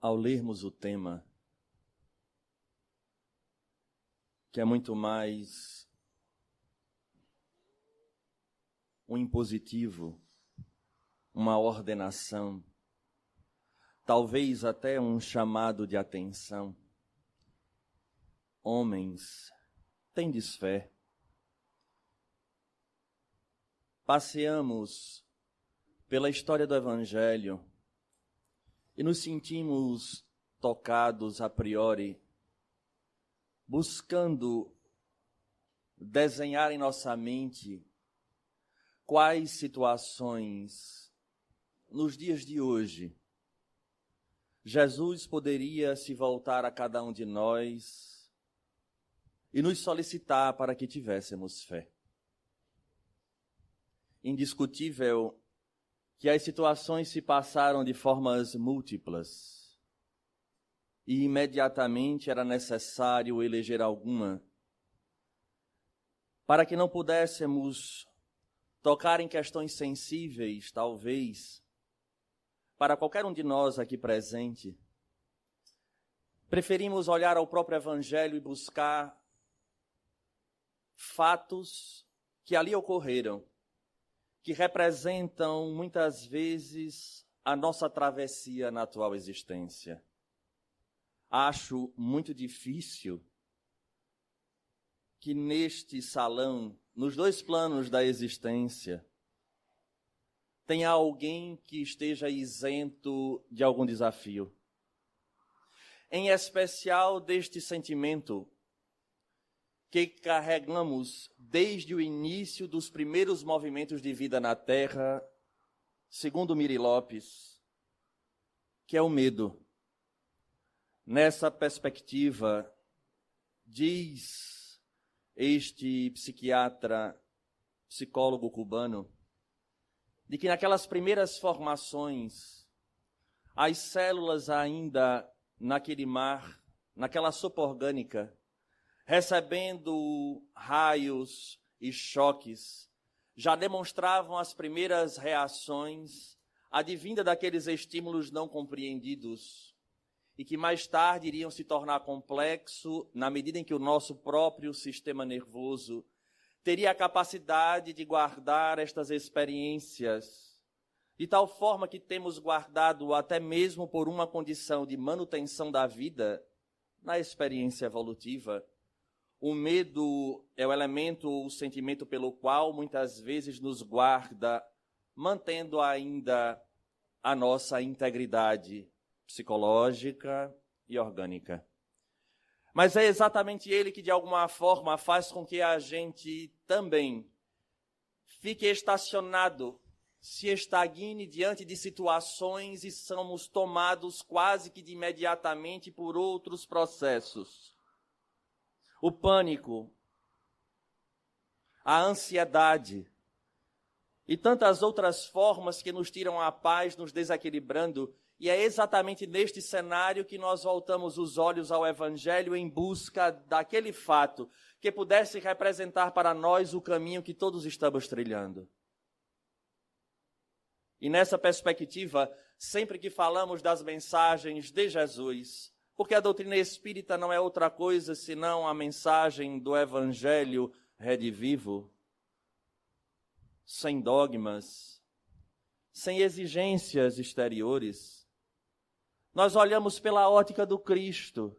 ao lermos o tema, que é muito mais um impositivo, uma ordenação, talvez até um chamado de atenção. Homens, tendes fé. Passeamos pela história do Evangelho e nos sentimos tocados a priori, buscando desenhar em nossa mente quais situações, nos dias de hoje, Jesus poderia se voltar a cada um de nós e nos solicitar para que tivéssemos fé. Indiscutível que as situações se passaram de formas múltiplas e imediatamente era necessário eleger alguma para que não pudéssemos tocar em questões sensíveis, talvez, para qualquer um de nós aqui presente. Preferimos olhar ao próprio Evangelho e buscar fatos que ali ocorreram, que representam muitas vezes a nossa travessia na atual existência. Acho muito difícil que neste salão, nos dois planos da existência, tenha alguém que esteja isento de algum desafio. Em especial deste sentimento que carregamos desde o início dos primeiros movimentos de vida na Terra, segundo Miri Lopes, que é o medo. Nessa perspectiva, diz este psiquiatra, psicólogo cubano, de que naquelas primeiras formações, as células ainda naquele mar, naquela sopa orgânica, recebendo raios e choques, já demonstravam as primeiras reações advinda daqueles estímulos não compreendidos e que mais tarde iriam se tornar complexo na medida em que o nosso próprio sistema nervoso teria a capacidade de guardar estas experiências de tal forma que temos guardado até mesmo por uma condição de manutenção da vida na experiência evolutiva. O medo é o elemento ou o sentimento pelo qual muitas vezes nos guarda, mantendo ainda a nossa integridade psicológica e orgânica. Mas é exatamente ele que, de alguma forma, faz com que a gente também fique estacionado, se estagne diante de situações e somos tomados quase que de imediatamente por outros processos. O pânico, a ansiedade e tantas outras formas que nos tiram a paz, nos desequilibrando. E é exatamente neste cenário que nós voltamos os olhos ao Evangelho em busca daquele fato que pudesse representar para nós o caminho que todos estamos trilhando. E nessa perspectiva, sempre que falamos das mensagens de Jesus, porque a doutrina espírita não é outra coisa senão a mensagem do Evangelho redivivo, sem dogmas, sem exigências exteriores. Nós olhamos pela ótica do Cristo.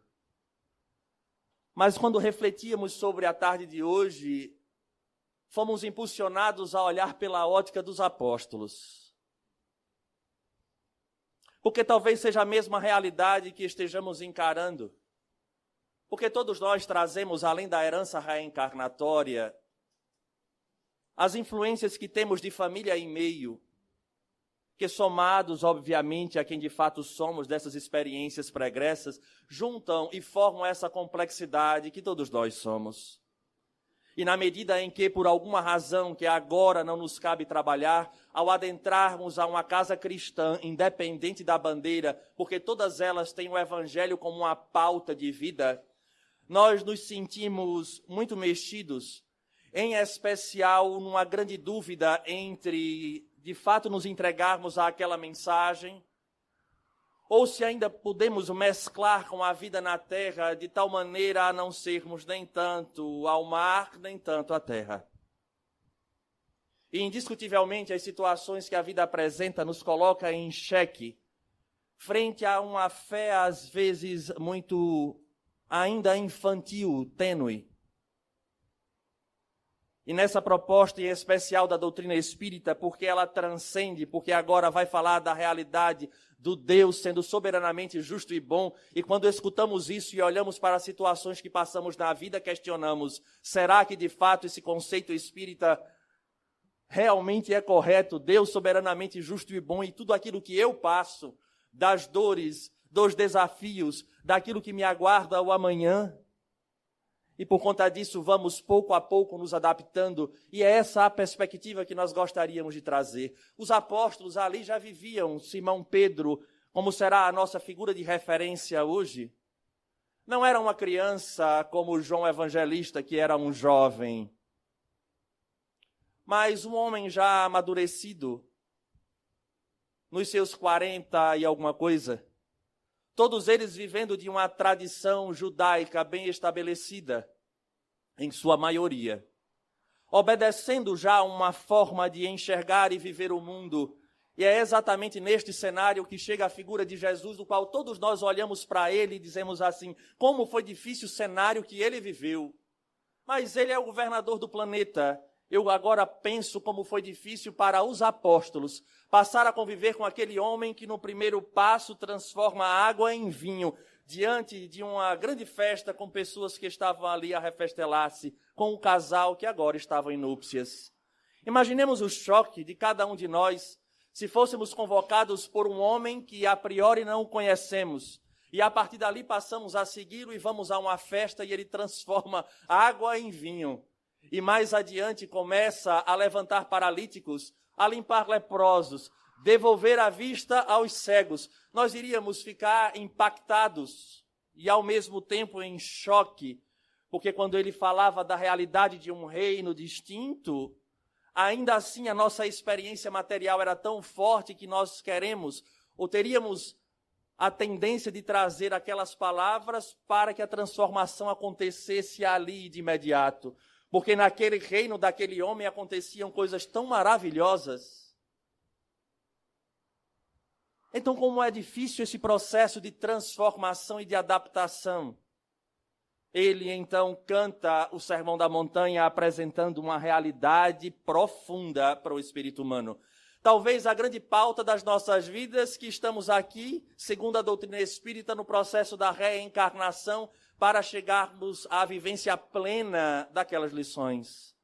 Mas quando refletíamos sobre a tarde de hoje, fomos impulsionados a olhar pela ótica dos apóstolos. Porque talvez seja a mesma realidade que estejamos encarando. Porque todos nós trazemos, além da herança reencarnatória, as influências que temos de família e meio, que somados, obviamente, a quem de fato somos dessas experiências pregressas, juntam e formam essa complexidade que todos nós somos. E na medida em que, por alguma razão que agora não nos cabe trabalhar, ao adentrarmos a uma casa cristã, independente da bandeira, porque todas elas têm o Evangelho como uma pauta de vida, nós nos sentimos muito mexidos, em especial numa grande dúvida entre, de fato, nos entregarmos àquela mensagem ou se ainda podemos mesclar com a vida na terra de tal maneira a não sermos nem tanto ao mar, nem tanto à terra. E indiscutivelmente as situações que a vida apresenta nos coloca em xeque, frente a uma fé às vezes muito ainda infantil, tênue. E nessa proposta em especial da doutrina espírita, porque ela transcende, porque agora vai falar da realidade do Deus sendo soberanamente justo e bom, e quando escutamos isso e olhamos para as situações que passamos na vida, questionamos, será que de fato esse conceito espírita realmente é correto? Deus soberanamente justo e bom, e tudo aquilo que eu passo, das dores, dos desafios, daquilo que me aguarda o amanhã. E por conta disso vamos pouco a pouco nos adaptando, e é essa a perspectiva que nós gostaríamos de trazer. Os apóstolos ali já viviam, Simão Pedro, como será a nossa figura de referência hoje. Não era uma criança como João Evangelista, que era um jovem, mas um homem já amadurecido, nos seus 40 e alguma coisa, todos eles vivendo de uma tradição judaica bem estabelecida, em sua maioria, obedecendo já uma forma de enxergar e viver o mundo. E é exatamente neste cenário que chega a figura de Jesus, do qual todos nós olhamos para ele e dizemos assim, como foi difícil o cenário que ele viveu. Mas ele é o governador do planeta. Eu agora penso como foi difícil para os apóstolos passar a conviver com aquele homem que no primeiro passo transforma a água em vinho, diante de uma grande festa com pessoas que estavam ali a refestelar-se, com um casal que agora estava em núpcias. Imaginemos o choque de cada um de nós se fôssemos convocados por um homem que a priori não o conhecemos, e a partir dali passamos a segui-lo e vamos a uma festa e ele transforma água em vinho. E mais adiante começa a levantar paralíticos, a limpar leprosos, devolver a vista aos cegos. Nós iríamos ficar impactados e ao mesmo tempo em choque, porque quando ele falava da realidade de um reino distinto, ainda assim a nossa experiência material era tão forte que nós queremos, ou teríamos a tendência de trazer aquelas palavras para que a transformação acontecesse ali de imediato. Porque naquele reino daquele homem aconteciam coisas tão maravilhosas. Então, como é difícil esse processo de transformação e de adaptação? Ele, então, canta o Sermão da Montanha apresentando uma realidade profunda para o espírito humano. Talvez a grande pauta das nossas vidas, que estamos aqui, segundo a doutrina espírita, no processo da reencarnação, para chegarmos à vivência plena daquelas lições.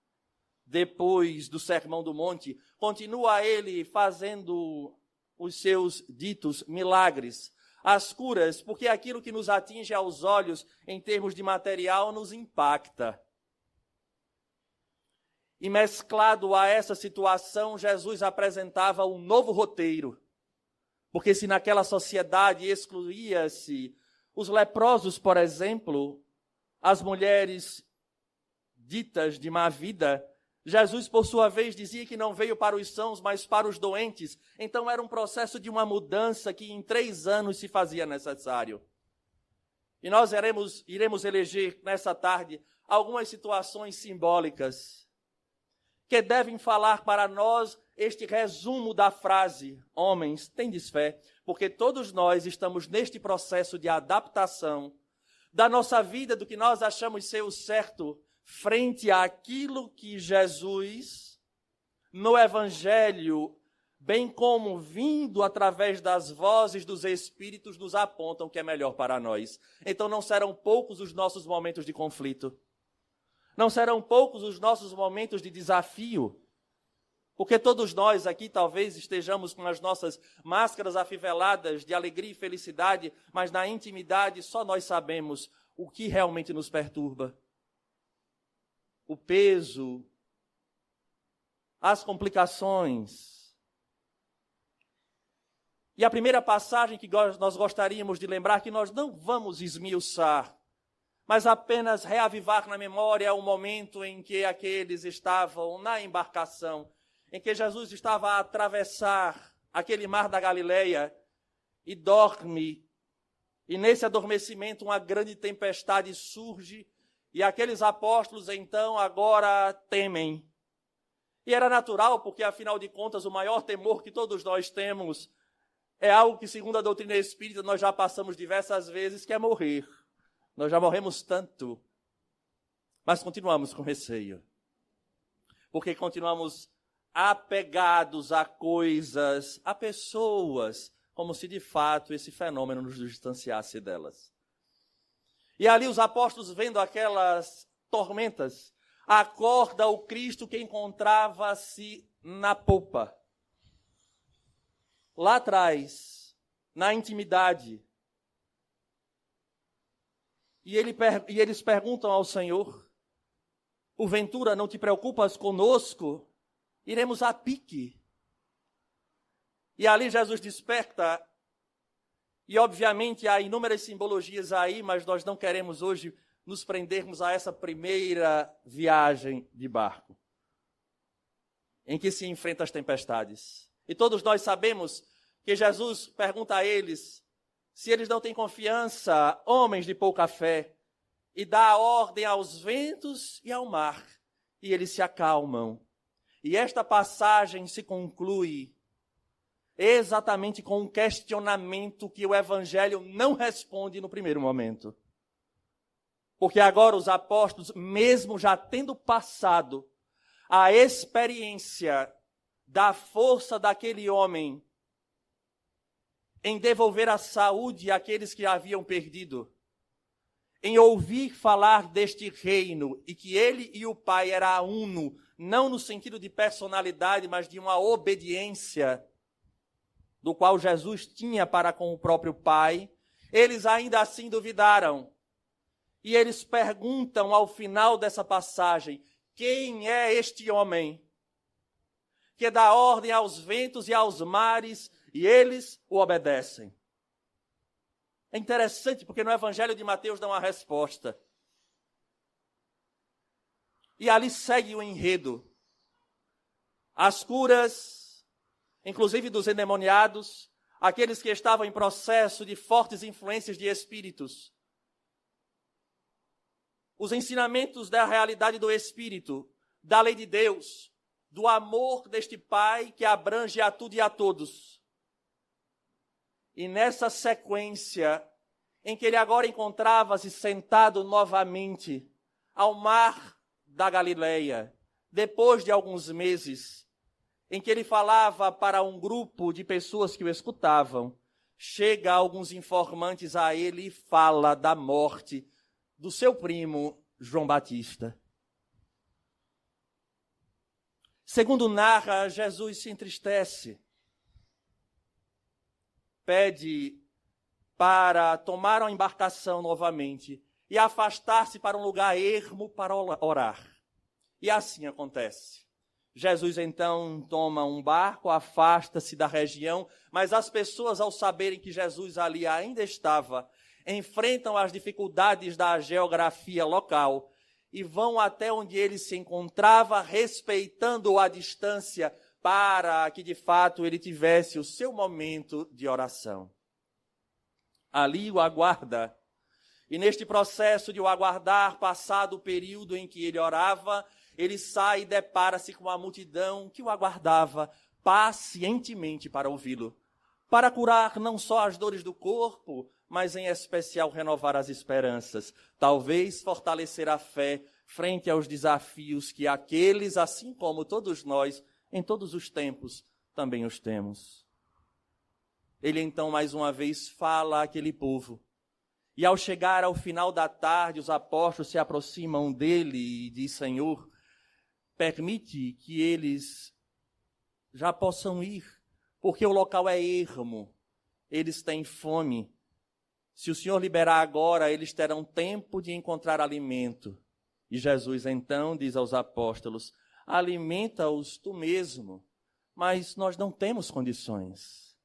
Depois do Sermão do Monte, continua ele fazendo os seus ditos milagres, as curas, porque aquilo que nos atinge aos olhos, em termos de material, nos impacta. E mesclado a essa situação, Jesus apresentava um novo roteiro. Porque se naquela sociedade excluía-se os leprosos, por exemplo, as mulheres ditas de má vida, Jesus, por sua vez, dizia que não veio para os sãos, mas para os doentes. Então era um processo de uma mudança que em 3 anos se fazia necessário. E nós iremos eleger nessa tarde algumas situações simbólicas que devem falar para nós este resumo da frase: homens, tendes fé, porque todos nós estamos neste processo de adaptação da nossa vida, do que nós achamos ser o certo, frente àquilo que Jesus, no Evangelho, bem como vindo através das vozes dos Espíritos, nos apontam que é melhor para nós. Então não serão poucos os nossos momentos de conflito. Não serão poucos os nossos momentos de desafio, porque todos nós aqui talvez estejamos com as nossas máscaras afiveladas de alegria e felicidade, mas na intimidade só nós sabemos o que realmente nos perturba. O peso, as complicações. E a primeira passagem que nós gostaríamos de lembrar, que nós não vamos esmiuçar, mas apenas reavivar na memória o momento em que aqueles estavam na embarcação, em que Jesus estava a atravessar aquele mar da Galileia, e dorme. E nesse adormecimento uma grande tempestade surge e aqueles apóstolos então agora temem. E era natural, porque afinal de contas o maior temor que todos nós temos é algo que, segundo a doutrina espírita, nós já passamos diversas vezes, que é morrer. Nós já morremos tanto, mas continuamos com receio. Porque continuamos apegados a coisas, a pessoas, como se de fato esse fenômeno nos distanciasse delas. E ali os apóstolos, vendo aquelas tormentas, acorda o Cristo que encontrava-se na popa. Lá atrás, na intimidade. E eles perguntam ao Senhor: porventura não te preocupas conosco? Iremos a pique. E ali Jesus desperta, e obviamente há inúmeras simbologias aí, mas nós não queremos hoje nos prendermos a essa primeira viagem de barco, em que se enfrenta as tempestades. E todos nós sabemos que Jesus pergunta a eles se eles não têm confiança, homens de pouca fé, e dá ordem aos ventos e ao mar, e eles se acalmam. E esta passagem se conclui exatamente com um questionamento que o Evangelho não responde no primeiro momento. Porque agora os apóstolos, mesmo já tendo passado a experiência da força daquele homem em devolver a saúde àqueles que haviam perdido, em ouvir falar deste reino e que ele e o Pai era uno, não no sentido de personalidade, mas de uma obediência do qual Jesus tinha para com o próprio Pai, eles ainda assim duvidaram. E eles perguntam ao final dessa passagem: quem é este homem que dá ordem aos ventos e aos mares e eles o obedecem? É interessante porque no Evangelho de Mateus dá uma resposta. E ali segue o enredo. As curas, inclusive dos endemoniados, aqueles que estavam em processo de fortes influências de espíritos. Os ensinamentos da realidade do Espírito, da lei de Deus, do amor deste Pai que abrange a tudo e a todos. E nessa sequência, em que ele agora encontrava-se sentado novamente ao mar da Galileia, depois de alguns meses, em que ele falava para um grupo de pessoas que o escutavam, chega alguns informantes a ele e fala da morte do seu primo João Batista. Segundo narra, Jesus se entristece. Pede para tomar uma embarcação novamente e afastar-se para um lugar ermo para orar. E assim acontece. Jesus então toma um barco, afasta-se da região, mas as pessoas, ao saberem que Jesus ali ainda estava, enfrentam as dificuldades da geografia local e vão até onde ele se encontrava, respeitando a distância, para que de fato ele tivesse o seu momento de oração. Ali o aguarda. E neste processo de o aguardar, passado o período em que ele orava, ele sai e depara-se com a multidão que o aguardava pacientemente para ouvi-lo, para curar não só as dores do corpo, mas em especial renovar as esperanças, talvez fortalecer a fé frente aos desafios que aqueles, assim como todos nós, em todos os tempos, também os temos. Ele então, mais uma vez, fala àquele povo. E ao chegar ao final da tarde, os apóstolos se aproximam dele e diz: Senhor, permite que eles já possam ir, porque o local é ermo, eles têm fome. Se o Senhor liberar agora, eles terão tempo de encontrar alimento. E Jesus então diz aos apóstolos: alimenta-os tu mesmo, mas nós não temos condições.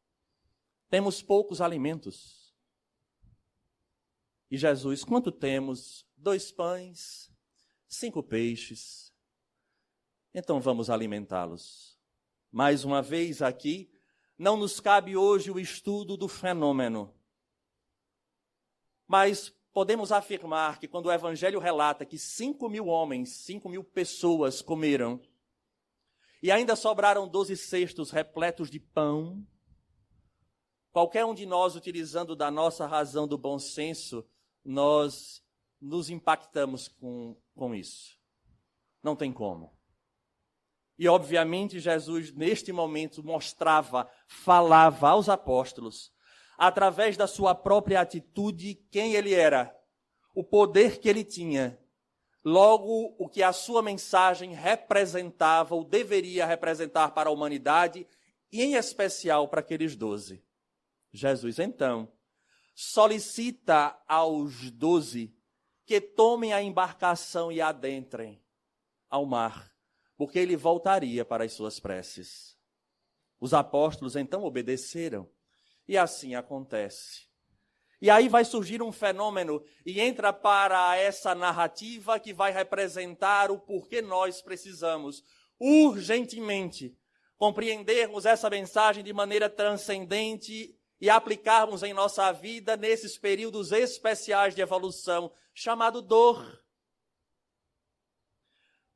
Temos poucos alimentos. E Jesus: quanto temos? 2 pães, 5 peixes. Então vamos alimentá-los. Mais uma vez aqui, não nos cabe hoje o estudo do fenômeno. Mas podemos afirmar que quando o Evangelho relata que 5.000 homens, 5.000 pessoas comeram, e ainda sobraram 12 cestos repletos de pão, qualquer um de nós, utilizando da nossa razão do bom senso, nós nos impactamos com isso. Não tem como. E, obviamente, Jesus, neste momento, mostrava, falava aos apóstolos, através da sua própria atitude, quem ele era, o poder que ele tinha, logo o que a sua mensagem representava ou deveria representar para a humanidade, e em especial para aqueles 12. Jesus, então, solicita aos 12 que tomem a embarcação e adentrem ao mar, porque ele voltaria para as suas preces. Os apóstolos, então, obedeceram. E assim acontece. E aí vai surgir um fenômeno e entra para essa narrativa que vai representar o porquê nós precisamos urgentemente compreendermos essa mensagem de maneira transcendente e aplicarmos em nossa vida nesses períodos especiais de evolução, chamado dor.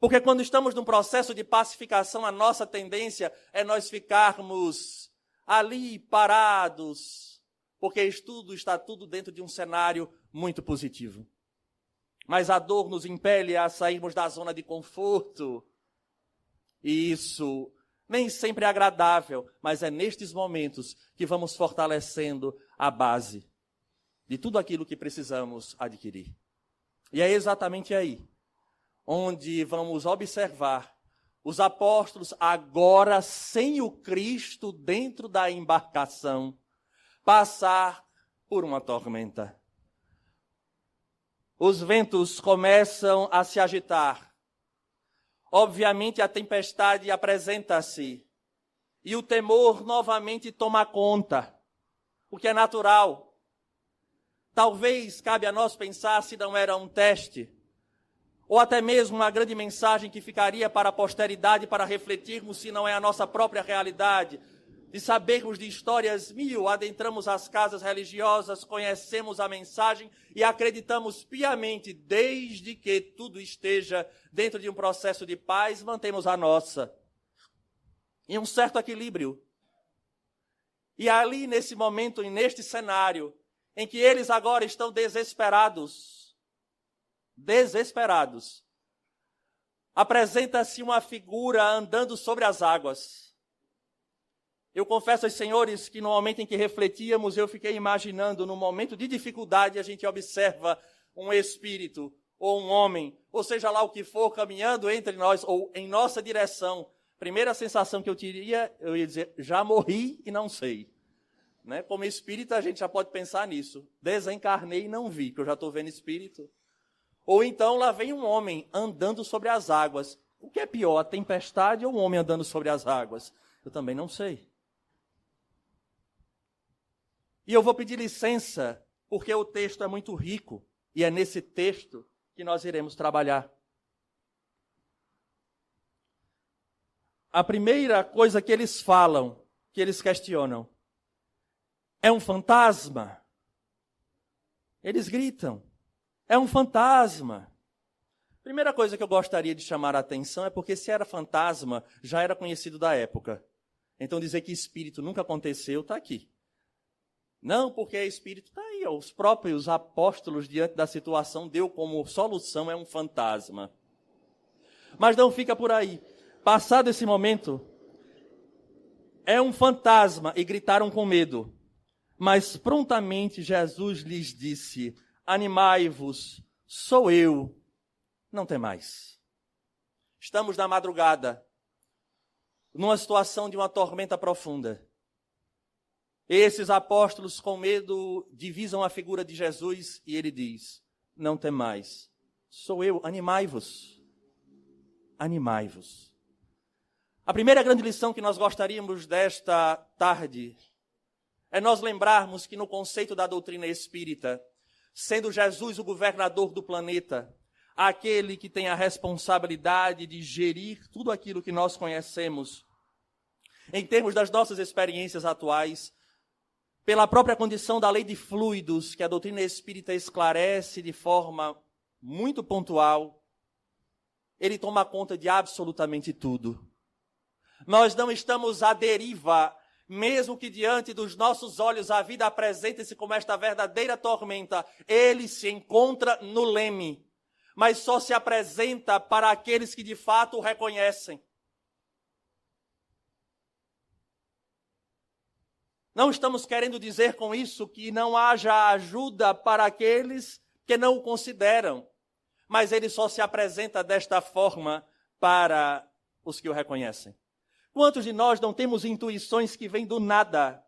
Porque quando estamos num processo de pacificação, a nossa tendência é nós ficarmos ali parados, porque está tudo dentro de um cenário muito positivo. Mas a dor nos impele a sairmos da zona de conforto. E isso nem sempre é agradável, mas é nestes momentos que vamos fortalecendo a base de tudo aquilo que precisamos adquirir. E é exatamente aí onde vamos observar os apóstolos agora sem o Cristo dentro da embarcação passar por uma tormenta. Os ventos começam a se agitar. Obviamente a tempestade apresenta-se e o temor novamente toma conta, o que é natural. Talvez cabe a nós pensar se não era um teste, ou até mesmo uma grande mensagem que ficaria para a posteridade para refletirmos se não é a nossa própria realidade, de sabermos de histórias mil, adentramos as casas religiosas, conhecemos a mensagem e acreditamos piamente, desde que tudo esteja dentro de um processo de paz, mantemos a nossa. Em um certo equilíbrio. E ali, nesse momento e neste cenário, em que eles agora estão desesperados, apresenta-se uma figura andando sobre as águas. Eu confesso aos senhores que no momento em que refletíamos, eu fiquei imaginando, no momento de dificuldade, a gente observa um espírito, ou um homem, ou seja lá o que for, caminhando entre nós, ou em nossa direção. Primeira sensação que eu ia dizer, já morri e não sei. Né? Como espírita, a gente já pode pensar nisso. Desencarnei e não vi, que eu já estou vendo espírito. Ou então, lá vem um homem andando sobre as águas. O que é pior, a tempestade ou um homem andando sobre as águas? Eu também não sei. E eu vou pedir licença, porque o texto é muito rico, e é nesse texto que nós iremos trabalhar. A primeira coisa que eles falam, que eles questionam, é um fantasma? Eles gritam, é um fantasma. Primeira coisa que eu gostaria de chamar a atenção é porque se era fantasma, já era conhecido da época. Então dizer que espírito nunca aconteceu, está aqui. Não, porque espírito está aí. Os próprios apóstolos, diante da situação, deu como solução, é um fantasma. Mas não fica por aí. Passado esse momento, é um fantasma, e gritaram com medo. Mas prontamente Jesus lhes disse, animai-vos, sou eu, não temais. Estamos na madrugada, numa situação de uma tormenta profunda. Esses apóstolos com medo divisam a figura de Jesus e ele diz, não temais, sou eu, animai-vos, animai-vos. A primeira grande lição que nós gostaríamos desta tarde é nós lembrarmos que no conceito da doutrina espírita, sendo Jesus o governador do planeta, aquele que tem a responsabilidade de gerir tudo aquilo que nós conhecemos, em termos das nossas experiências atuais, pela própria condição da lei de fluidos, que a doutrina espírita esclarece de forma muito pontual, ele toma conta de absolutamente tudo. Nós não estamos à deriva, mesmo que diante dos nossos olhos a vida apresente-se como esta verdadeira tormenta, ele se encontra no leme, mas só se apresenta para aqueles que de fato o reconhecem. Não estamos querendo dizer com isso que não haja ajuda para aqueles que não o consideram, mas ele só se apresenta desta forma para os que o reconhecem. Quantos de nós não temos intuições que vêm do nada?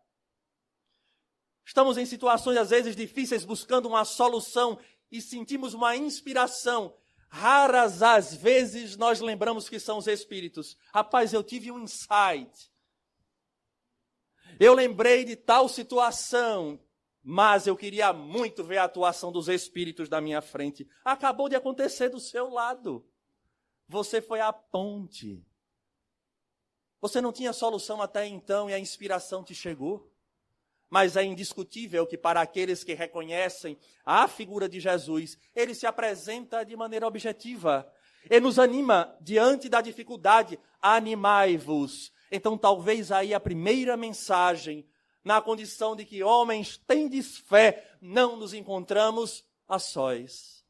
Estamos em situações às vezes difíceis buscando uma solução e sentimos uma inspiração. Raras às vezes nós lembramos que são os espíritos. Rapaz, eu tive um insight. Eu lembrei de tal situação, mas eu queria muito ver a atuação dos espíritos da minha frente. Acabou de acontecer do seu lado. Você foi a ponte. Você não tinha solução até então e a inspiração te chegou. Mas é indiscutível que para aqueles que reconhecem a figura de Jesus, ele se apresenta de maneira objetiva. Ele nos anima diante da dificuldade. Animai-vos. Então talvez aí a primeira mensagem, na condição de que homens tendes fé, não nos encontramos a sós.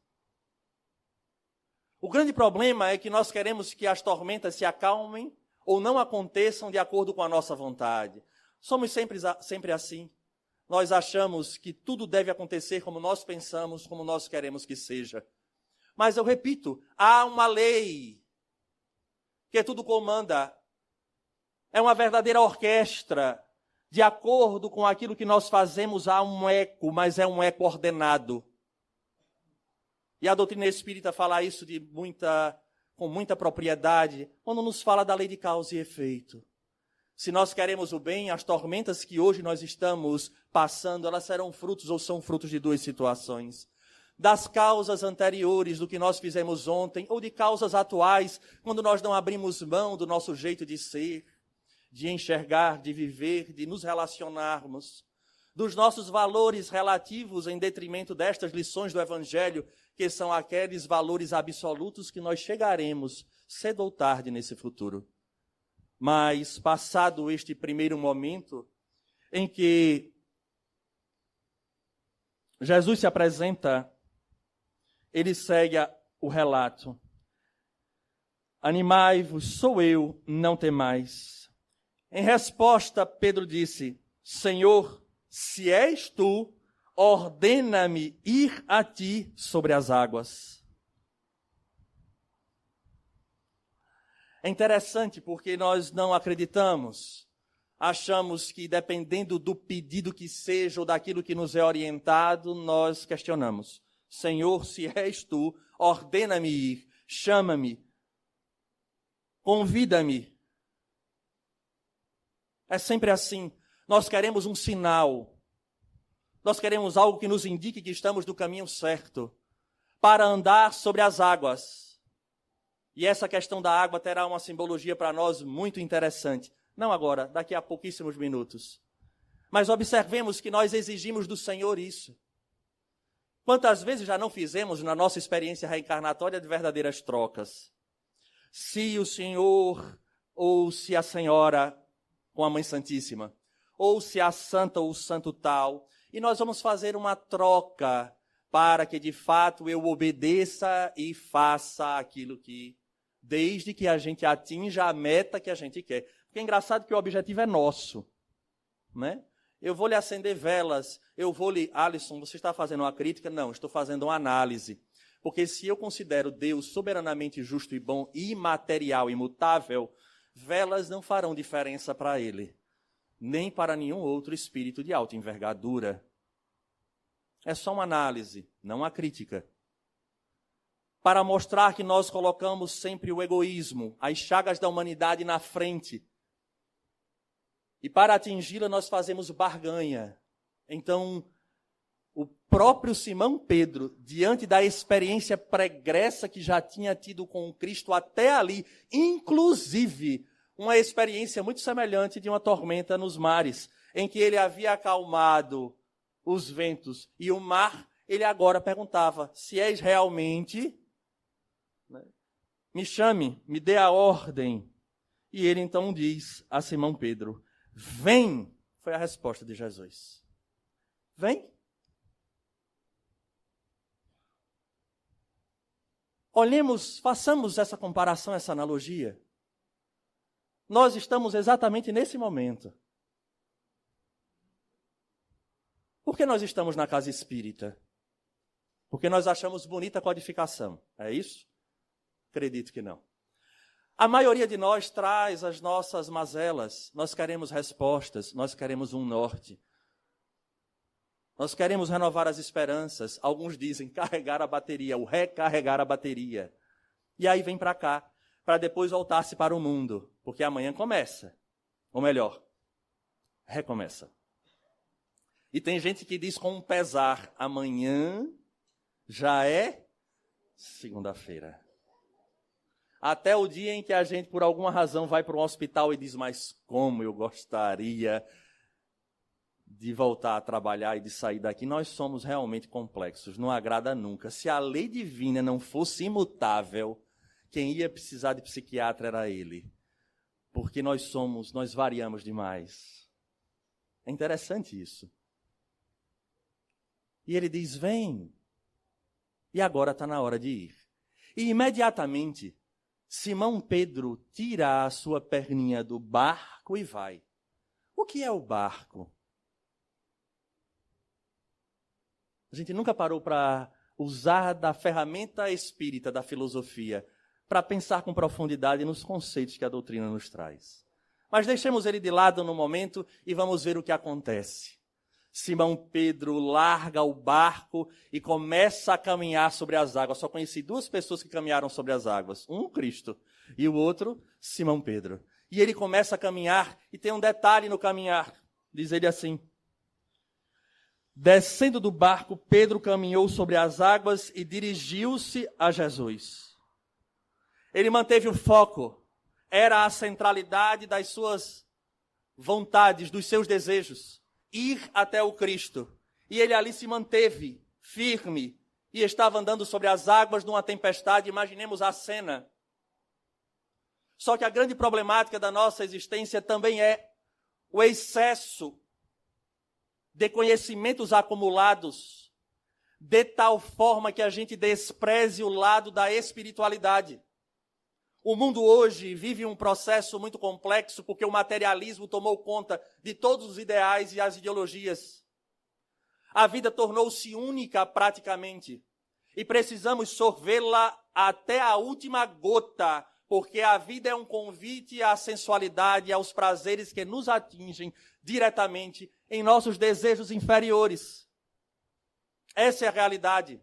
O grande problema é que nós queremos que as tormentas se acalmem ou não aconteçam de acordo com a nossa vontade. Somos sempre assim. Nós achamos que tudo deve acontecer como nós pensamos, como nós queremos que seja. Mas eu repito, há uma lei que tudo comanda. É uma verdadeira orquestra. De acordo com aquilo que nós fazemos, há um eco, mas é um eco ordenado. E a doutrina espírita fala isso com muita propriedade, quando nos fala da lei de causa e efeito. Se nós queremos o bem, as tormentas que hoje nós estamos passando, elas serão frutos ou são frutos de duas situações. Das causas anteriores do que nós fizemos ontem, ou de causas atuais, quando nós não abrimos mão do nosso jeito de ser, de enxergar, de viver, de nos relacionarmos, dos nossos valores relativos em detrimento destas lições do Evangelho, que são aqueles valores absolutos que nós chegaremos cedo ou tarde nesse futuro. Mas, passado este primeiro momento em que Jesus se apresenta, ele segue o relato. Animai-vos, sou eu, não temais. Em resposta, Pedro disse, Senhor, se és tu, ordena-me ir a ti sobre as águas. É interessante porque nós não acreditamos. Achamos que dependendo do pedido que seja ou daquilo que nos é orientado, nós questionamos. Senhor, se és tu, ordena-me ir, chama-me, convida-me. É sempre assim. Nós queremos um sinal. Nós queremos algo que nos indique que estamos no caminho certo para andar sobre as águas. E essa questão da água terá uma simbologia para nós muito interessante. Não agora, daqui a pouquíssimos minutos. Mas observemos que nós exigimos do Senhor isso. Quantas vezes já não fizemos na nossa experiência reencarnatória de verdadeiras trocas? Se o Senhor ou se a Senhora com a Mãe Santíssima, ou se a santa ou o santo tal, e nós vamos fazer uma troca para que de fato eu obedeça e faça aquilo que, desde que a gente atinja a meta que a gente quer. Porque é engraçado que o objetivo é nosso, né? Eu vou lhe acender velas, eu vou lhe... Alisson, você está fazendo uma crítica? Não, estou fazendo uma análise. Porque se eu considero Deus soberanamente justo e bom, imaterial, imutável, velas não farão diferença para ele, nem para nenhum outro espírito de alta envergadura. É só uma análise, não uma crítica. Para mostrar que nós colocamos sempre o egoísmo, as chagas da humanidade na frente. E para atingi-la nós fazemos barganha. Então, o próprio Simão Pedro, diante da experiência pregressa que já tinha tido com Cristo até ali, inclusive uma experiência muito semelhante de uma tormenta nos mares, em que ele havia acalmado os ventos e o mar, ele agora perguntava: se és realmente, me chame, me dê a ordem. E ele então diz a Simão Pedro: vem. Foi a resposta de Jesus. Vem. Olhemos, façamos essa comparação, essa analogia. Nós estamos exatamente nesse momento. Por que nós estamos na casa espírita? Porque nós achamos bonita a codificação. É isso? Acredito que não. A maioria de nós traz as nossas mazelas. Nós queremos respostas, nós queremos um norte. Nós queremos renovar as esperanças. Alguns dizem carregar a bateria, ou recarregar a bateria. E aí vem para cá, para depois voltar-se para o mundo. Porque amanhã começa. Ou melhor, recomeça. E tem gente que diz com um pesar: amanhã já é segunda-feira. Até o dia em que a gente, por alguma razão, vai para um hospital e diz: mas como eu gostaria de voltar a trabalhar e de sair daqui. Nós somos realmente complexos, não agrada nunca. Se a lei divina não fosse imutável, quem ia precisar de psiquiatra era ele. Porque nós variamos demais. É interessante isso. E ele diz: vem. E agora está na hora de ir. E imediatamente, Simão Pedro tira a sua perninha do barco e vai. O que é o barco? A gente nunca parou para usar da ferramenta espírita, da filosofia, para pensar com profundidade nos conceitos que a doutrina nos traz. Mas deixemos ele de lado no momento e vamos ver o que acontece. Simão Pedro larga o barco e começa a caminhar sobre as águas. Só conheci duas pessoas que caminharam sobre as águas. Um, Cristo, e o outro, Simão Pedro. E ele começa a caminhar e tem um detalhe no caminhar. Diz ele assim: descendo do barco, Pedro caminhou sobre as águas e dirigiu-se a Jesus. Ele manteve o foco. Era a centralidade das suas vontades, dos seus desejos. Ir até o Cristo. E ele ali se manteve firme e estava andando sobre as águas numa tempestade. Imaginemos a cena. Só que a grande problemática da nossa existência também é o excesso de conhecimentos acumulados, de tal forma que a gente despreze o lado da espiritualidade. O mundo hoje vive um processo muito complexo porque o materialismo tomou conta de todos os ideais e as ideologias. A vida tornou-se única praticamente e precisamos sorvê-la até a última gota, porque a vida é um convite à sensualidade e aos prazeres que nos atingem diretamente em nossos desejos inferiores. Essa é a realidade.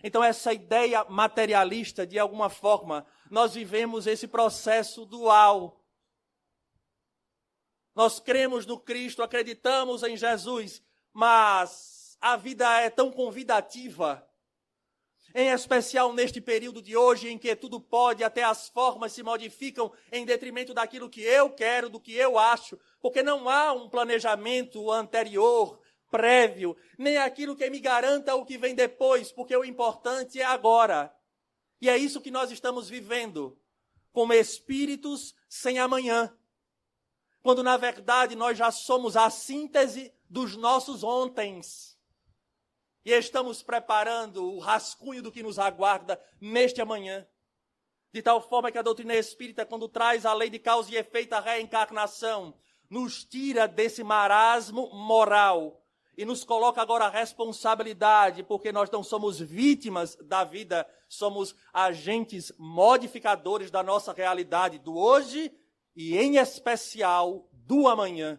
Então, essa ideia materialista, de alguma forma, nós vivemos esse processo dual. Nós cremos no Cristo, acreditamos em Jesus, mas a vida é tão convidativa, em especial neste período de hoje, em que tudo pode, até as formas se modificam em detrimento daquilo que eu quero, do que eu acho, porque não há um planejamento anterior, prévio, nem aquilo que me garanta o que vem depois, porque o importante é agora. E é isso que nós estamos vivendo, como espíritos sem amanhã. Quando, na verdade, nós já somos a síntese dos nossos ontens. E estamos preparando o rascunho do que nos aguarda neste amanhã. De tal forma que a doutrina espírita, quando traz a lei de causa e efeito, a reencarnação, nos tira desse marasmo moral e nos coloca agora a responsabilidade, porque nós não somos vítimas da vida, somos agentes modificadores da nossa realidade, do hoje e, em especial, do amanhã.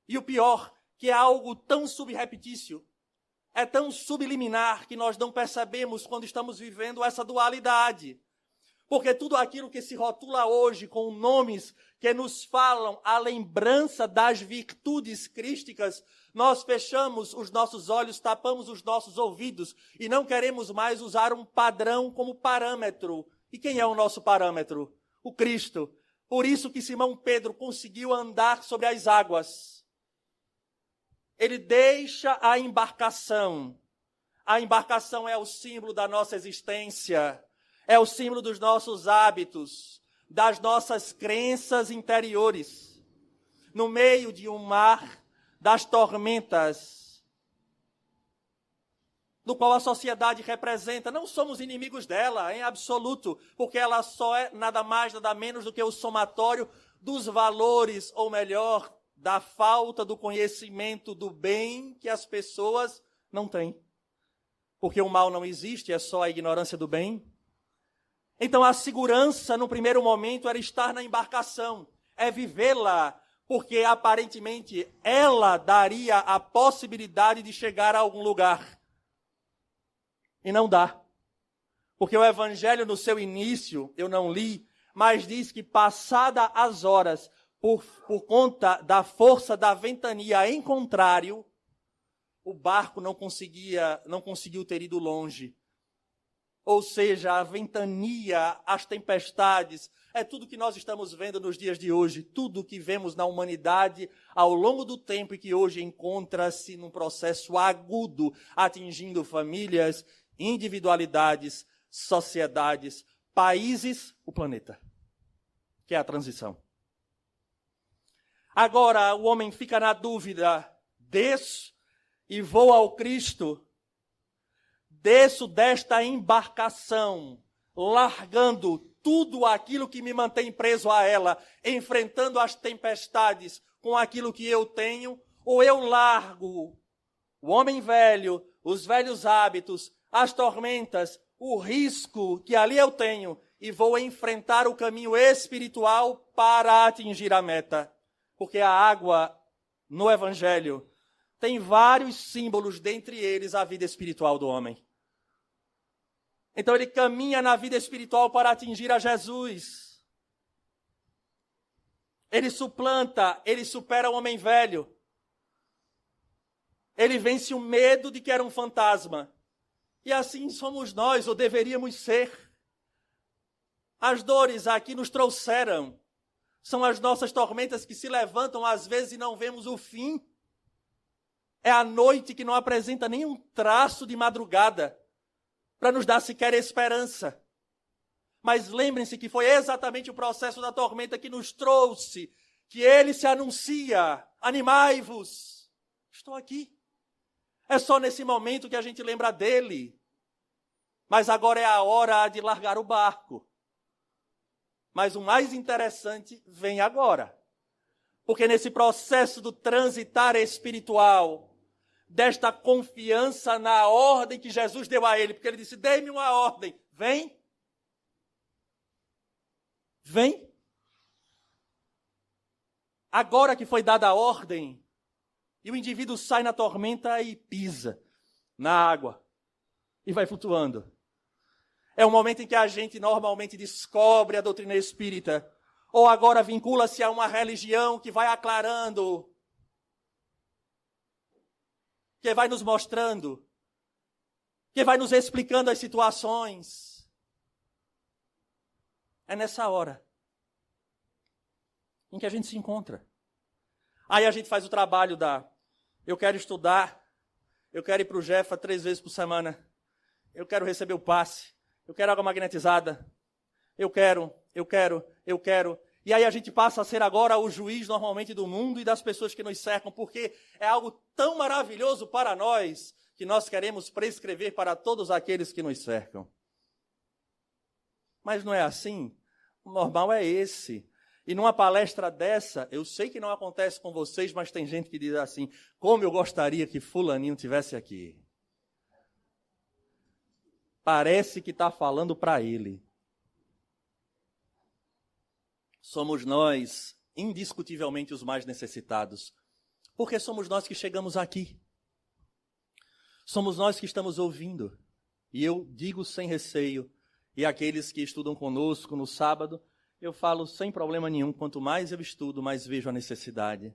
E o pior, que é algo tão subrepetício, é tão subliminar que nós não percebemos quando estamos vivendo essa dualidade. Porque tudo aquilo que se rotula hoje com nomes que nos falam a lembrança das virtudes crísticas, nós fechamos os nossos olhos, tapamos os nossos ouvidos e não queremos mais usar um padrão como parâmetro E quem é o nosso parâmetro? O Cristo. Por isso que Simão Pedro conseguiu andar sobre as águas. Ele deixa a embarcação. A embarcação é o símbolo da nossa existência, é o símbolo dos nossos hábitos, das nossas crenças interiores. No meio de um mar das tormentas, no qual a sociedade representa, não somos inimigos dela, em absoluto, porque ela só é nada mais, nada menos do que o somatório dos valores, ou melhor, da falta do conhecimento do bem que as pessoas não têm. Porque o mal não existe, é só a ignorância do bem. Então a segurança, no primeiro momento, era estar na embarcação, é vivê-la, porque aparentemente ela daria a possibilidade de chegar a algum lugar. E não dá. Porque o Evangelho, no seu início, eu não li, mas diz que passada as horas, por conta da força da ventania em contrário, o barco não conseguiu ter ido longe. Ou seja, a ventania, as tempestades, é tudo que nós estamos vendo nos dias de hoje, tudo que vemos na humanidade ao longo do tempo e que hoje encontra-se num processo agudo, atingindo famílias, individualidades, sociedades, países, o planeta, que é a transição. Agora, o homem fica na dúvida, desço e vou ao Cristo, desço desta embarcação, largando tudo aquilo que me mantém preso a ela, enfrentando as tempestades com aquilo que eu tenho, ou eu largo o homem velho, os velhos hábitos, as tormentas, o risco que ali eu tenho e vou enfrentar o caminho espiritual para atingir a meta. Porque a água no Evangelho tem vários símbolos, dentre eles a vida espiritual do homem. Então ele caminha na vida espiritual para atingir a Jesus. Ele suplanta, ele supera o homem velho. Ele vence o medo de que era um fantasma. E assim somos nós, ou deveríamos ser. As dores aqui nos trouxeram. São as nossas tormentas que se levantam às vezes e não vemos o fim. É a noite que não apresenta nenhum traço de madrugada para nos dar sequer esperança. Mas lembrem-se que foi exatamente o processo da tormenta que nos trouxe, que ele se anuncia, animai-vos, estou aqui. É só nesse momento que a gente lembra dele. Mas agora é a hora de largar o barco. Mas o mais interessante vem agora. Porque nesse processo do transitar espiritual, desta confiança na ordem que Jesus deu a ele, porque ele disse, dê-me uma ordem, vem. Vem. Agora que foi dada a ordem, e o indivíduo sai na tormenta e pisa na água e vai flutuando. É o momento em que a gente normalmente descobre a doutrina espírita, ou agora vincula-se a uma religião que vai aclarando, que vai nos mostrando, que vai nos explicando as situações. É nessa hora em que a gente se encontra. Aí a gente faz o trabalho eu quero estudar, eu quero ir para o Jefa 3 vezes por semana, eu quero receber o passe, eu quero água magnetizada, eu quero. E aí a gente passa a ser agora o juiz normalmente do mundo e das pessoas que nos cercam, porque é algo tão maravilhoso para nós que nós queremos prescrever para todos aqueles que nos cercam. Mas não é assim. O normal é esse. E numa palestra dessa, eu sei que não acontece com vocês, mas tem gente que diz assim, como eu gostaria que fulaninho tivesse aqui. Parece que está falando para ele. Somos nós, indiscutivelmente, os mais necessitados. Porque somos nós que chegamos aqui. Somos nós que estamos ouvindo. E eu digo sem receio, e aqueles que estudam conosco no sábado, eu falo sem problema nenhum, quanto mais eu estudo, mais vejo a necessidade.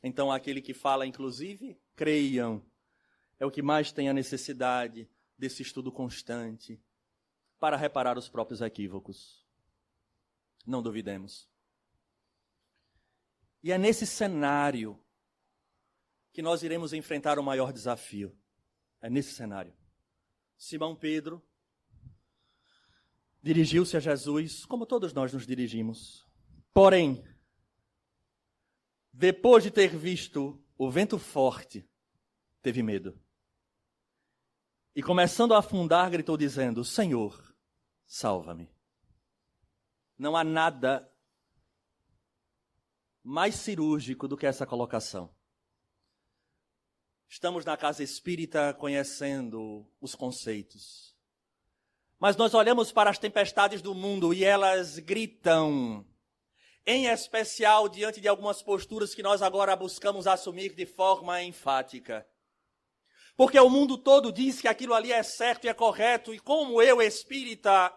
Então, aquele que fala, inclusive, creiam, é o que mais tem a necessidade desse estudo constante. para reparar os próprios equívocos. Não duvidemos. E é nesse cenário que nós iremos enfrentar o maior desafio. É nesse cenário. Simão Pedro dirigiu-se a Jesus, como todos nós nos dirigimos. Porém, depois de ter visto o vento forte, teve medo. E começando a afundar, gritou dizendo: Senhor, salva-me. Não há nada mais cirúrgico do que essa colocação. Estamos na casa espírita conhecendo os conceitos. Mas nós olhamos para as tempestades do mundo e elas gritam, em especial diante de algumas posturas que nós agora buscamos assumir de forma enfática. Porque o mundo todo diz que aquilo ali é certo e é correto, e como eu, espírita,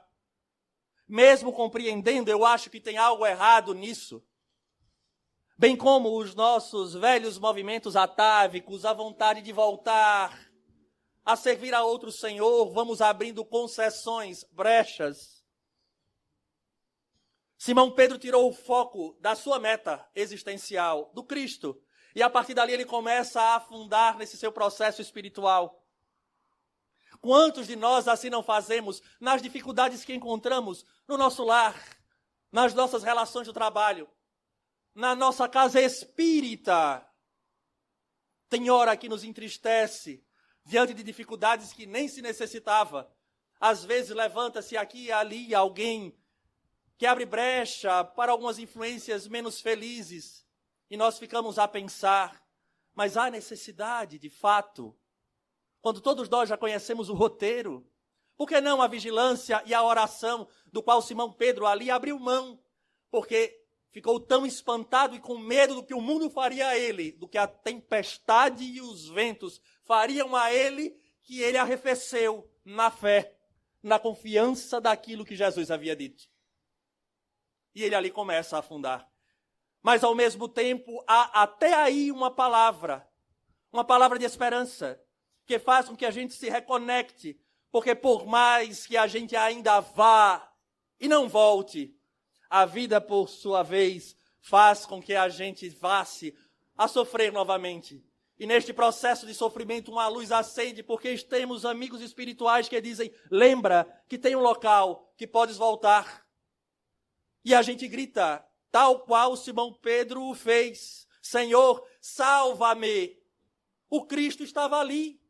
mesmo compreendendo, eu acho que tem algo errado nisso. Bem como os nossos velhos movimentos atávicos, a vontade de voltar a servir a outro Senhor, vamos abrindo concessões, brechas. Simão Pedro tirou o foco da sua meta existencial, do Cristo, e a partir dali ele começa a afundar nesse seu processo espiritual. Quantos de nós assim não fazemos nas dificuldades que encontramos no nosso lar, nas nossas relações de trabalho, na nossa casa espírita? Tem hora que nos entristece diante de dificuldades que nem se necessitava. Às vezes levanta-se aqui e ali alguém que abre brecha para algumas influências menos felizes. E nós ficamos a pensar, mas há necessidade, de fato, quando todos nós já conhecemos o roteiro, por que não a vigilância e a oração do qual Simão Pedro ali abriu mão? Porque ficou tão espantado e com medo do que o mundo faria a ele, do que a tempestade e os ventos fariam a ele, que ele arrefeceu na fé, na confiança daquilo que Jesus havia dito. E ele ali começa a afundar. Mas ao mesmo tempo, há até aí uma palavra de esperança, que faz com que a gente se reconecte, porque por mais que a gente ainda vá e não volte, a vida, por sua vez, faz com que a gente vá-se a sofrer novamente. E neste processo de sofrimento, uma luz acende, porque temos amigos espirituais que dizem: lembra que tem um local que podes voltar. E a gente grita, tal qual Simão Pedro o fez: Senhor, salva-me. O Cristo estava ali.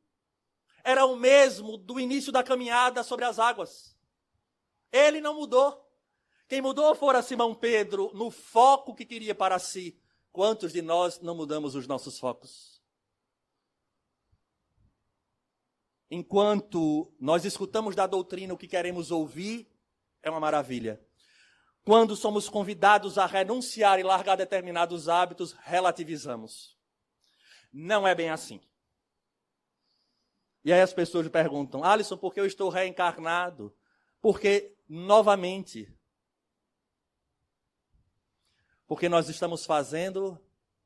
Era o mesmo do início da caminhada sobre as águas. Ele não mudou. Quem mudou fora Simão Pedro no foco que queria para si. Quantos de nós não mudamos os nossos focos? Enquanto nós escutamos da doutrina o que queremos ouvir, é uma maravilha. Quando somos convidados a renunciar e largar determinados hábitos, relativizamos. Não é bem assim. E aí as pessoas perguntam: Alisson, por que eu estou reencarnado? Porque, novamente, porque nós estamos fazendo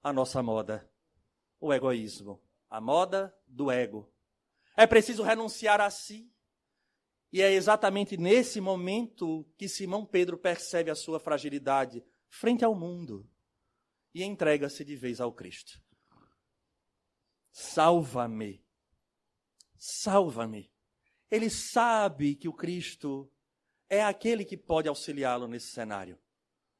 a nossa moda, o egoísmo, a moda do ego. É preciso renunciar a si. E é exatamente nesse momento que Simão Pedro percebe a sua fragilidade frente ao mundo e entrega-se de vez ao Cristo. Salva-me, salva-me. Ele sabe que o Cristo é aquele que pode auxiliá-lo nesse cenário.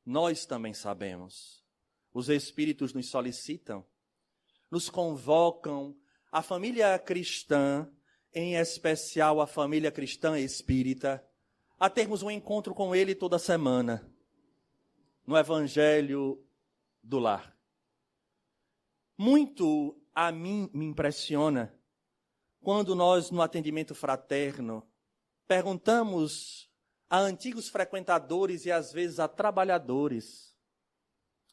Nós também sabemos. Os Espíritos nos solicitam, nos convocam, a família cristã, em especial a família cristã espírita, a termos um encontro com Ele toda semana, no Evangelho do Lar. Muito a mim me impressiona quando nós, no atendimento fraterno, perguntamos a antigos frequentadores e às vezes a trabalhadores: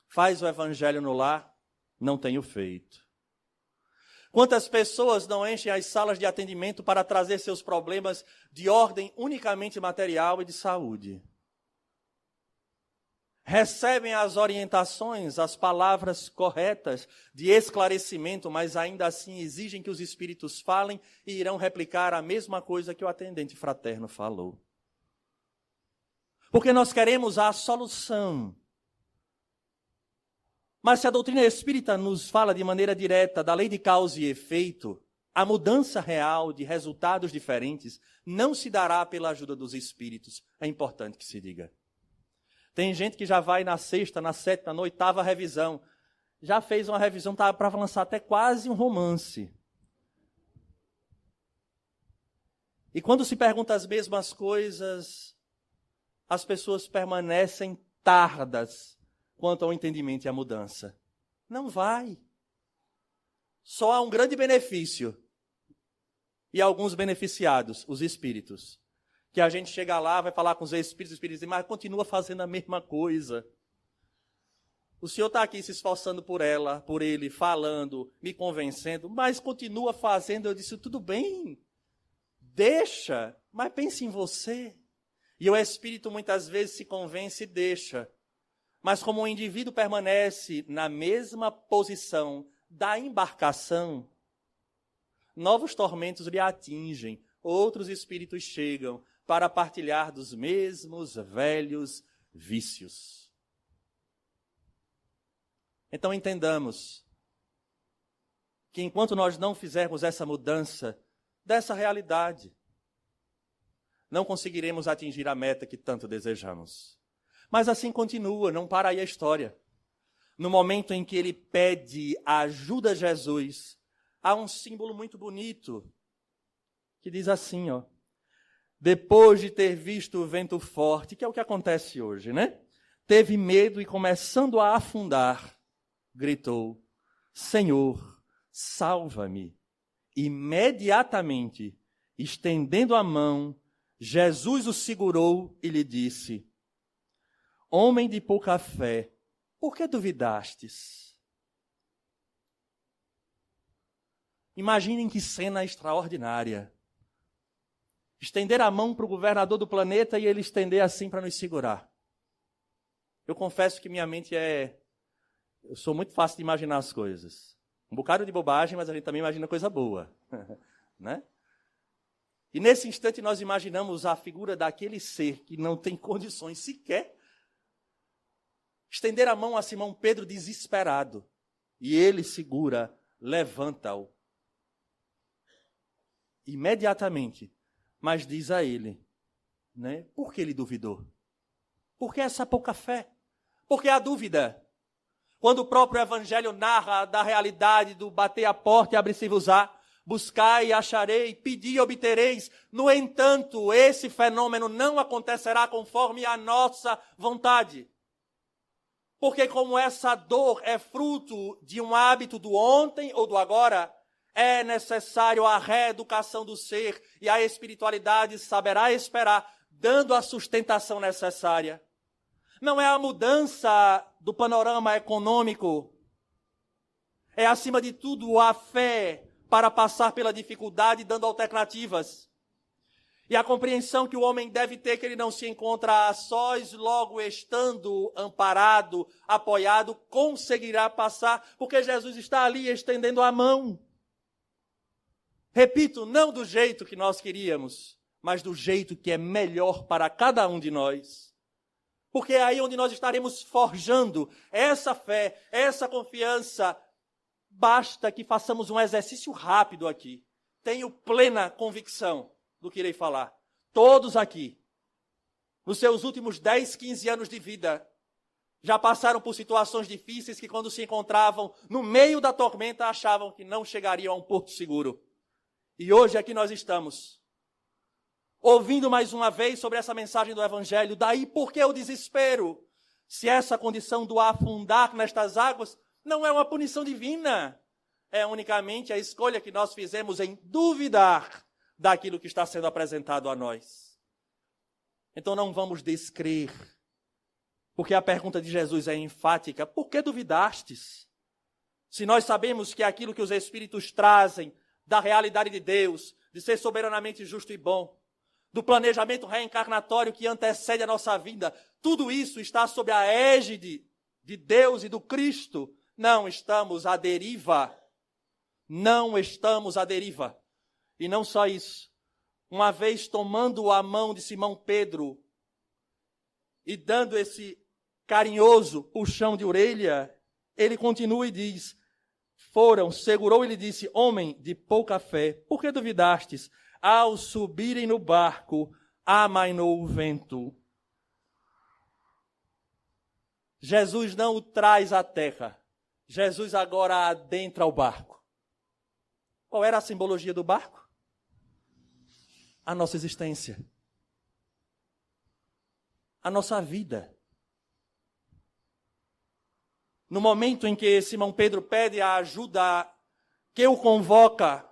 faz o Evangelho no lar? Não tenho feito. Quantas pessoas não enchem as salas de atendimento para trazer seus problemas de ordem unicamente material e de saúde? Recebem as orientações, as palavras corretas de esclarecimento, mas ainda assim exigem que os espíritos falem e irão replicar a mesma coisa que o atendente fraterno falou. Porque nós queremos a solução. Mas se a doutrina espírita nos fala de maneira direta da lei de causa e efeito, a mudança real de resultados diferentes não se dará pela ajuda dos espíritos. É importante que se diga. Tem gente que já vai na sexta, na sétima, na oitava revisão. Já fez uma revisão, estava para lançar até quase um romance. E quando se pergunta as mesmas coisas, as pessoas permanecem tardas quanto ao entendimento e à mudança. Não vai. Só há um grande benefício. E alguns beneficiados, os espíritos. Que a gente chega lá, vai falar com os espíritos dizem, mas continua fazendo a mesma coisa. O senhor está aqui se esforçando por ela, por ele, falando, me convencendo, mas continua fazendo. Eu disse, tudo bem, deixa, mas pense em você. E o espírito muitas vezes se convence e deixa. Mas como o indivíduo permanece na mesma posição da embarcação, novos tormentos lhe atingem, outros espíritos chegam para partilhar dos mesmos velhos vícios. Então entendamos que enquanto nós não fizermos essa mudança dessa realidade, não conseguiremos atingir a meta que tanto desejamos. Mas assim continua, não para aí a história. No momento em que ele pede a ajuda a Jesus, há um símbolo muito bonito, que diz assim, ó. Depois de ter visto o vento forte, que é o que acontece hoje, né? Teve medo e começando a afundar, gritou, Senhor, salva-me. Imediatamente, estendendo a mão, Jesus o segurou e lhe disse, homem de pouca fé, por que duvidastes? Imaginem que cena extraordinária. Estender a mão para o governador do planeta e ele estender assim para nos segurar. Eu confesso que minha mente eu sou muito fácil de imaginar as coisas. Um bocado de bobagem, mas a gente também imagina coisa boa. Né? E nesse instante nós imaginamos a figura daquele ser que não tem condições sequer estender a mão a Simão Pedro desesperado. E ele segura, levanta-o. Imediatamente. Mas diz a ele, né? Por que ele duvidou? Por que essa pouca fé? Por que a dúvida? Quando o próprio Evangelho narra da realidade do bater a porta e abrir-se-vos-á, buscai e acharei, pedi e obtereis. No entanto, esse fenômeno não acontecerá conforme a nossa vontade. Porque como essa dor é fruto de um hábito do ontem ou do agora, é necessário a reeducação do ser e a espiritualidade saberá esperar, dando a sustentação necessária. Não é a mudança do panorama econômico, é acima de tudo a fé para passar pela dificuldade, dando alternativas. E a compreensão que o homem deve ter que ele não se encontra a sós, logo estando amparado, apoiado, conseguirá passar, porque Jesus está ali estendendo a mão. Repito, não do jeito que nós queríamos, mas do jeito que é melhor para cada um de nós. Porque é aí onde nós estaremos forjando essa fé, essa confiança. Basta que façamos um exercício rápido aqui. Tenho plena convicção do que irei falar. Todos aqui, nos seus últimos 10, 15 anos de vida, já passaram por situações difíceis que quando se encontravam no meio da tormenta achavam que não chegariam a um porto seguro. E hoje aqui nós estamos, ouvindo mais uma vez sobre essa mensagem do Evangelho. Daí por que o desespero? Se essa condição do afundar nestas águas não é uma punição divina, é unicamente a escolha que nós fizemos em duvidar daquilo que está sendo apresentado a nós. Então não vamos descrer, porque a pergunta de Jesus é enfática. Por que duvidastes? Se nós sabemos que aquilo que os Espíritos trazem da realidade de Deus, de ser soberanamente justo e bom, do planejamento reencarnatório que antecede a nossa vinda, tudo isso está sob a égide de Deus e do Cristo. Não estamos à deriva. Não estamos à deriva. E não só isso. Uma vez tomando a mão de Simão Pedro, e dando esse carinhoso puxão de orelha, ele continua e diz, segurou e lhe disse, homem de pouca fé, por que duvidastes? Ao subirem no barco, amainou o vento. Jesus não o traz à terra. Jesus agora adentra o barco. Qual era a simbologia do barco? A nossa existência. A nossa vida. No momento em que Simão Pedro pede a ajuda que o convoca,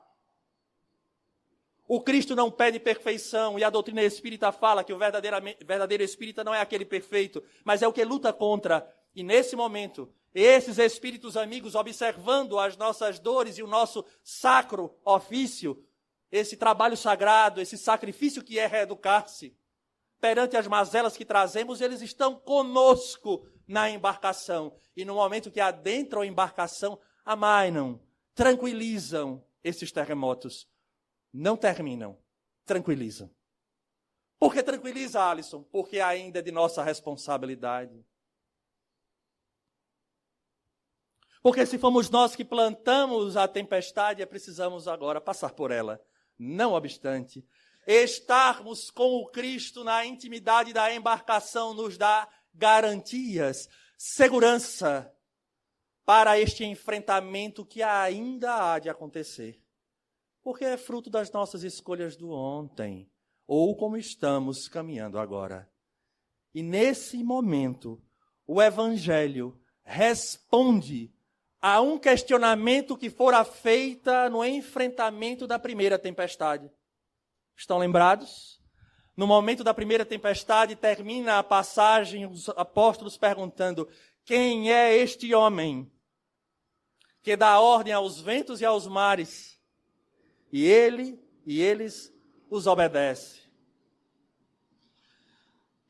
o Cristo não pede perfeição, e a doutrina espírita fala que o verdadeiro espírita não é aquele perfeito, mas é o que luta contra. E nesse momento, esses espíritos amigos, observando as nossas dores e o nosso sacro ofício, esse trabalho sagrado, esse sacrifício que é reeducar-se, perante as mazelas que trazemos, eles estão conosco na embarcação. E no momento que adentram a embarcação, amainam, tranquilizam esses terremotos. Não terminam, tranquilizam. Por que tranquiliza, Alisson? Porque ainda é de nossa responsabilidade. Porque se fomos nós que plantamos a tempestade, precisamos agora passar por ela. Não obstante, estarmos com o Cristo na intimidade da embarcação nos dá garantias, segurança para este enfrentamento que ainda há de acontecer. Porque é fruto das nossas escolhas do ontem, ou como estamos caminhando agora. E nesse momento, o Evangelho responde a um questionamento que fora feito no enfrentamento da primeira tempestade. Estão lembrados? No momento da primeira tempestade, termina a passagem, os apóstolos perguntando, quem é este homem que dá ordem aos ventos e aos mares? E eles os obedecem.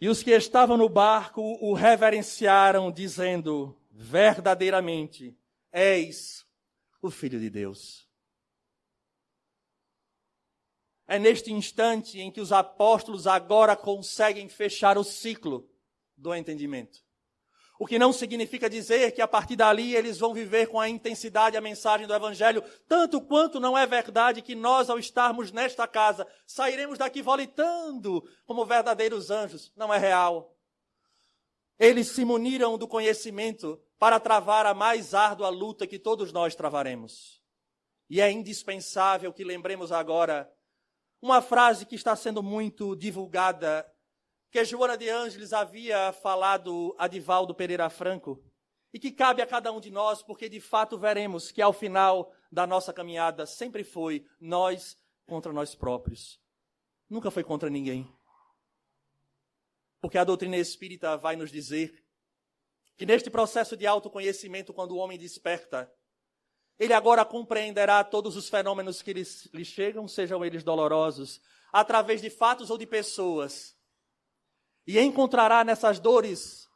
E os que estavam no barco o reverenciaram, dizendo, verdadeiramente, és o Filho de Deus. É neste instante em que os apóstolos agora conseguem fechar o ciclo do entendimento. O que não significa dizer que a partir dali eles vão viver com a intensidade a mensagem do Evangelho, tanto quanto não é verdade que nós, ao estarmos nesta casa, sairemos daqui volitando como verdadeiros anjos. Não é real. Eles se muniram do conhecimento para travar a mais árdua luta que todos nós travaremos. E é indispensável que lembremos agora uma frase que está sendo muito divulgada, que Joana de Ângeles havia falado a Divaldo Pereira Franco, e que cabe a cada um de nós, porque de fato veremos que ao final da nossa caminhada sempre foi nós contra nós próprios. Nunca foi contra ninguém. Porque a doutrina espírita vai nos dizer que neste processo de autoconhecimento, quando o homem desperta, ele agora compreenderá todos os fenômenos que lhe chegam, sejam eles dolorosos, através de fatos ou de pessoas. E encontrará nessas dores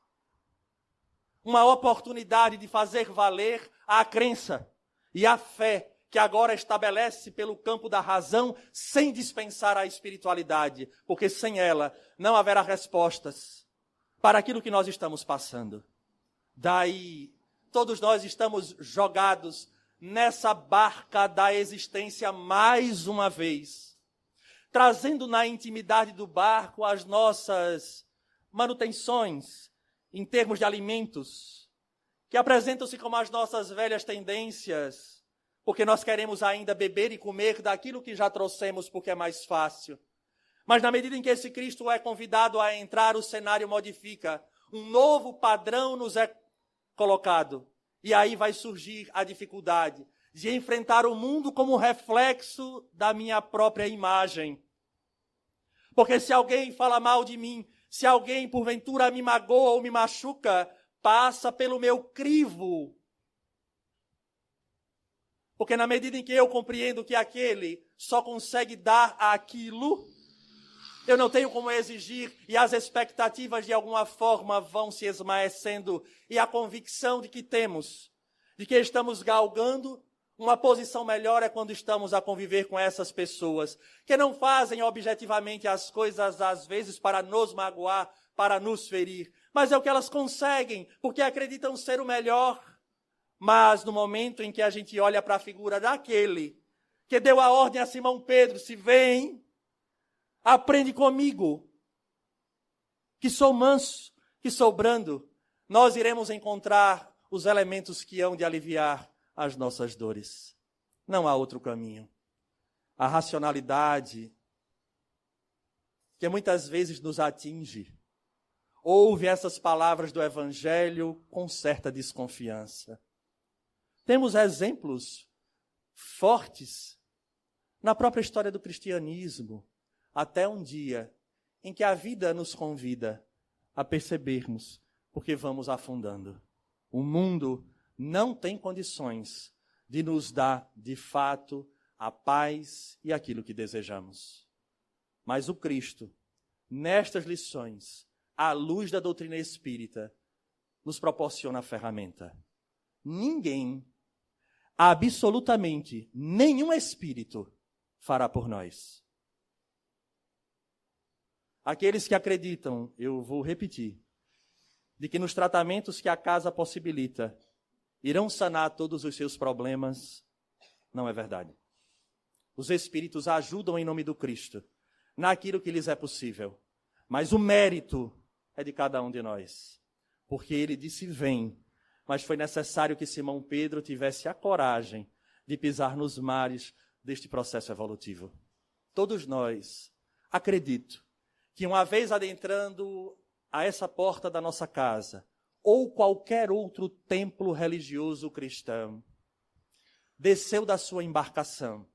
uma oportunidade de fazer valer a crença e a fé que agora estabelece pelo campo da razão, sem dispensar a espiritualidade, porque sem ela não haverá respostas para aquilo que nós estamos passando. Daí, todos nós estamos jogados nessa barca da existência mais uma vez, trazendo na intimidade do barco as nossas manutenções em termos de alimentos, que apresentam-se como as nossas velhas tendências, porque nós queremos ainda beber e comer daquilo que já trouxemos, porque é mais fácil. Mas na medida em que esse Cristo é convidado a entrar, o cenário modifica. Um novo padrão nos é colocado. E aí vai surgir a dificuldade de enfrentar o mundo como reflexo da minha própria imagem. Porque se alguém fala mal de mim, se alguém porventura me magoa ou me machuca, passa pelo meu crivo. Porque na medida em que eu compreendo que aquele só consegue dar aquilo, eu não tenho como exigir, e as expectativas de alguma forma vão se esmaecendo, e a convicção de que temos, de que estamos galgando Uma posição melhor é quando estamos a conviver com essas pessoas que não fazem objetivamente as coisas, às vezes, para nos magoar, para nos ferir, mas é o que elas conseguem, porque acreditam ser o melhor. Mas no momento em que a gente olha para a figura daquele que deu a ordem a Simão Pedro, se vem, aprende comigo, que sou manso, que sou brando, nós iremos encontrar os elementos que hão de aliviar as nossas dores. Não há outro caminho. A racionalidade, que muitas vezes nos atinge, ouve essas palavras do Evangelho com certa desconfiança. Temos exemplos fortes na própria história do cristianismo, até um dia em que a vida nos convida a percebermos porque vamos afundando. O mundo não tem condições de nos dar, de fato, a paz e aquilo que desejamos. Mas o Cristo, nestas lições, à luz da doutrina espírita, nos proporciona a ferramenta. Ninguém, absolutamente nenhum espírito, fará por nós. Aqueles que acreditam, eu vou repetir, de que nos tratamentos que a casa possibilita, irão sanar todos os seus problemas, não é verdade. Os espíritos ajudam em nome do Cristo, naquilo que lhes é possível. Mas o mérito é de cada um de nós. Porque ele disse, vem. Mas foi necessário que Simão Pedro tivesse a coragem de pisar nos mares deste processo evolutivo. Todos nós, acredito, que uma vez adentrando a essa porta da nossa casa, ou qualquer outro templo religioso cristão, desceu da sua embarcação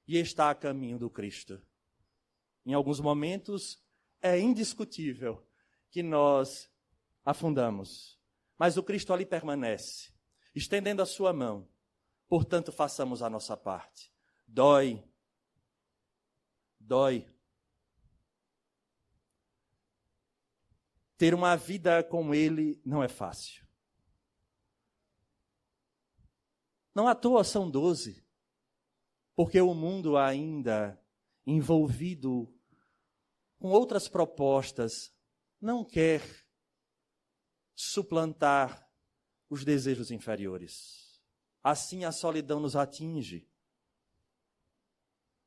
e está a caminho do Cristo. Em alguns momentos, é indiscutível que nós afundamos, mas o Cristo ali permanece, estendendo a sua mão. Portanto, façamos a nossa parte. Dói. Ter uma vida com Ele não é fácil. Não à toa são 12, porque o mundo ainda envolvido com outras propostas não quer suplantar os desejos inferiores. Assim a solidão nos atinge.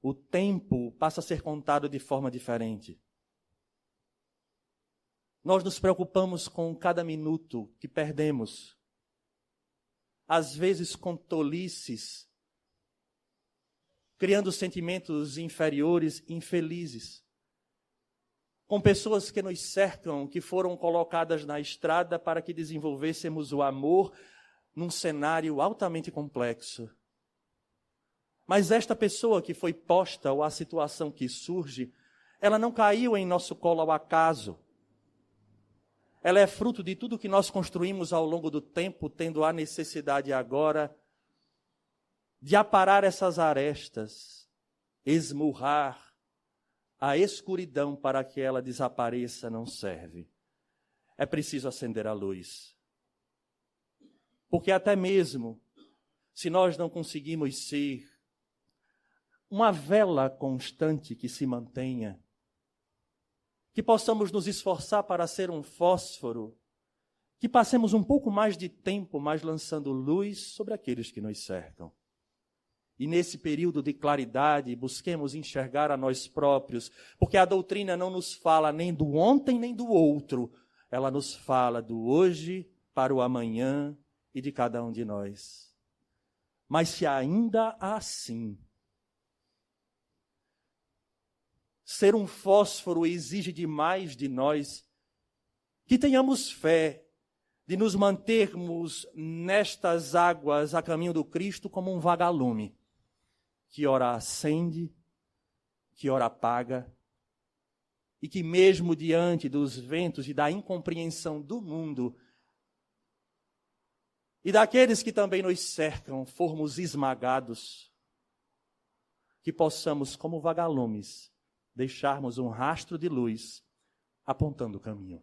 O tempo passa a ser contado de forma diferente. Nós nos preocupamos com cada minuto que perdemos. Às vezes com tolices, criando sentimentos inferiores, infelizes. Com pessoas que nos cercam, que foram colocadas na estrada para que desenvolvêssemos o amor num cenário altamente complexo. Mas esta pessoa que foi posta, ou a situação que surge, ela não caiu em nosso colo ao acaso. Ela é fruto de tudo que nós construímos ao longo do tempo, tendo a necessidade agora de aparar essas arestas, esmurrar a escuridão para que ela desapareça, não serve. É preciso acender a luz. Porque até mesmo, se nós não conseguimos ser uma vela constante que se mantenha, que possamos nos esforçar para ser um fósforo, que passemos um pouco mais de tempo, mas lançando luz sobre aqueles que nos cercam. E nesse período de claridade, busquemos enxergar a nós próprios, porque a doutrina não nos fala nem do ontem nem do outro, ela nos fala do hoje para o amanhã e de cada um de nós. Mas se ainda assim ser um fósforo exige demais de nós, que tenhamos fé de nos mantermos nestas águas a caminho do Cristo como um vagalume, que ora acende, que ora apaga, e que mesmo diante dos ventos e da incompreensão do mundo, e daqueles que também nos cercam, formos esmagados, que possamos, como vagalumes, deixarmos um rastro de luz apontando o caminho.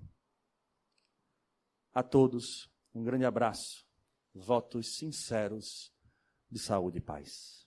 A todos, um grande abraço, votos sinceros de saúde e paz.